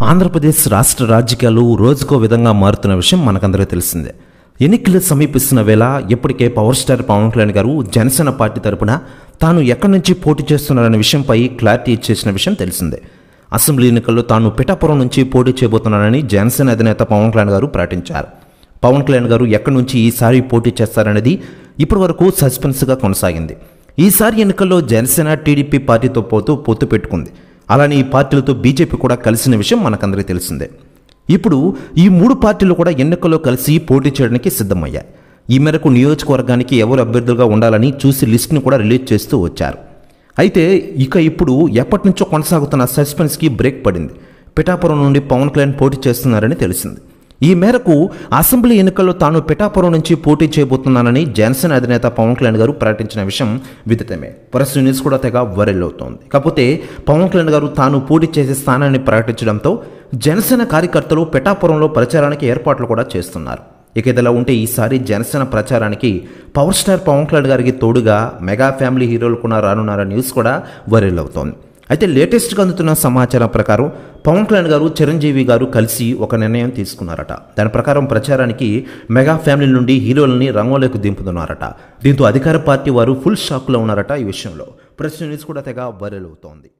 ఆంధ్రప్రదేశ్ రాష్ట్ర రాజకీయాలు రోజుకో విధంగా మారుతున్న విషయం మనకందరికీ తెలిసిందే. ఎన్నికలు సమీపిస్తున్న వేళ ఇప్పటికే పవర్ స్టార్ పవన్ కళ్యాణ్ గారు జనసేన పార్టీ తరపున తాను ఎక్కడి నుంచి పోటీ చేస్తున్నారనే విషయంపై క్లారిటీ ఇచ్చేసిన విషయం తెలిసిందే. అసెంబ్లీ ఎన్నికల్లో తాను పిఠాపురం నుంచి పోటీ చేయబోతున్నానని జనసేన అధినేత పవన్ కళ్యాణ్ గారు ప్రకటించారు. పవన్ కళ్యాణ్ గారు ఎక్కడి నుంచి ఈసారి పోటీ చేస్తారనేది ఇప్పటి వరకు సస్పెన్స్గా కొనసాగింది. ఈసారి ఎన్నికల్లో జనసేన టీడీపీ పార్టీతో పొత్తు పెట్టుకుంది. అలానే ఈ పార్టీలతో బీజేపీ కూడా కలిసిన విషయం మనకందరికీ తెలిసిందే. ఇప్పుడు ఈ మూడు పార్టీలు కూడా ఎన్నికల్లో కలిసి పోటీ చేయడానికి సిద్ధమయ్యాయి. ఈ మేరకు నియోజకవర్గానికి ఎవరు అభ్యర్థులుగా ఉండాలని చూసి లిస్టును కూడా రిలీజ్ చేస్తూ వచ్చారు. అయితే ఇప్పుడు ఎప్పటి నుంచో కొనసాగుతున్న సస్పెన్స్కి బ్రేక్ పడింది. పిఠాపురం నుండి పవన్ కళ్యాణ్ పోటీ చేస్తున్నారని తెలిసింది. ఈ మేరకు అసెంబ్లీ ఎన్నికల్లో తాను పిఠాపురం నుంచి పోటీ చేయబోతున్నానని జనసేన అధినేత పవన్ కళ్యాణ్ గారు ప్రకటించిన విషయం విదితమే. ప్రెస్ న్యూస్ కూడా తెగ వైరల్ అవుతోంది. కాకపోతే పవన్ కళ్యాణ్ గారు తాను పోటీ చేసే స్థానాన్ని ప్రకటించడంతో జనసేన కార్యకర్తలు పిఠాపురంలో ప్రచారానికి ఏర్పాట్లు కూడా చేస్తున్నారు. ఇదిలా ఉంటే ఈసారి జనసేన ప్రచారానికి పవర్ స్టార్ పవన్ కళ్యాణ్ గారికి తోడుగా మెగా ఫ్యామిలీ హీరోలు కూడా రానున్నారన్న న్యూస్ కూడా వైరల్ అవుతోంది. అయితే లేటెస్ట్గా అందుతున్న సమాచారం ప్రకారం పవన్ కళ్యాణ్ గారు చిరంజీవి గారు కలిసి ఒక నిర్ణయం తీసుకున్నారట. దాని ప్రకారం ప్రచారానికి మెగా ఫ్యామిలీ నుండి హీరోలని రంగంలోకి దింపుతున్నారట. దీంతో అధికార పార్టీ వారు ఫుల్ షాక్లో ఉన్నారట. ఈ విషయంలో ప్రెస్ న్యూస్ కూడా తెగ వైరల్ అవుతోంది.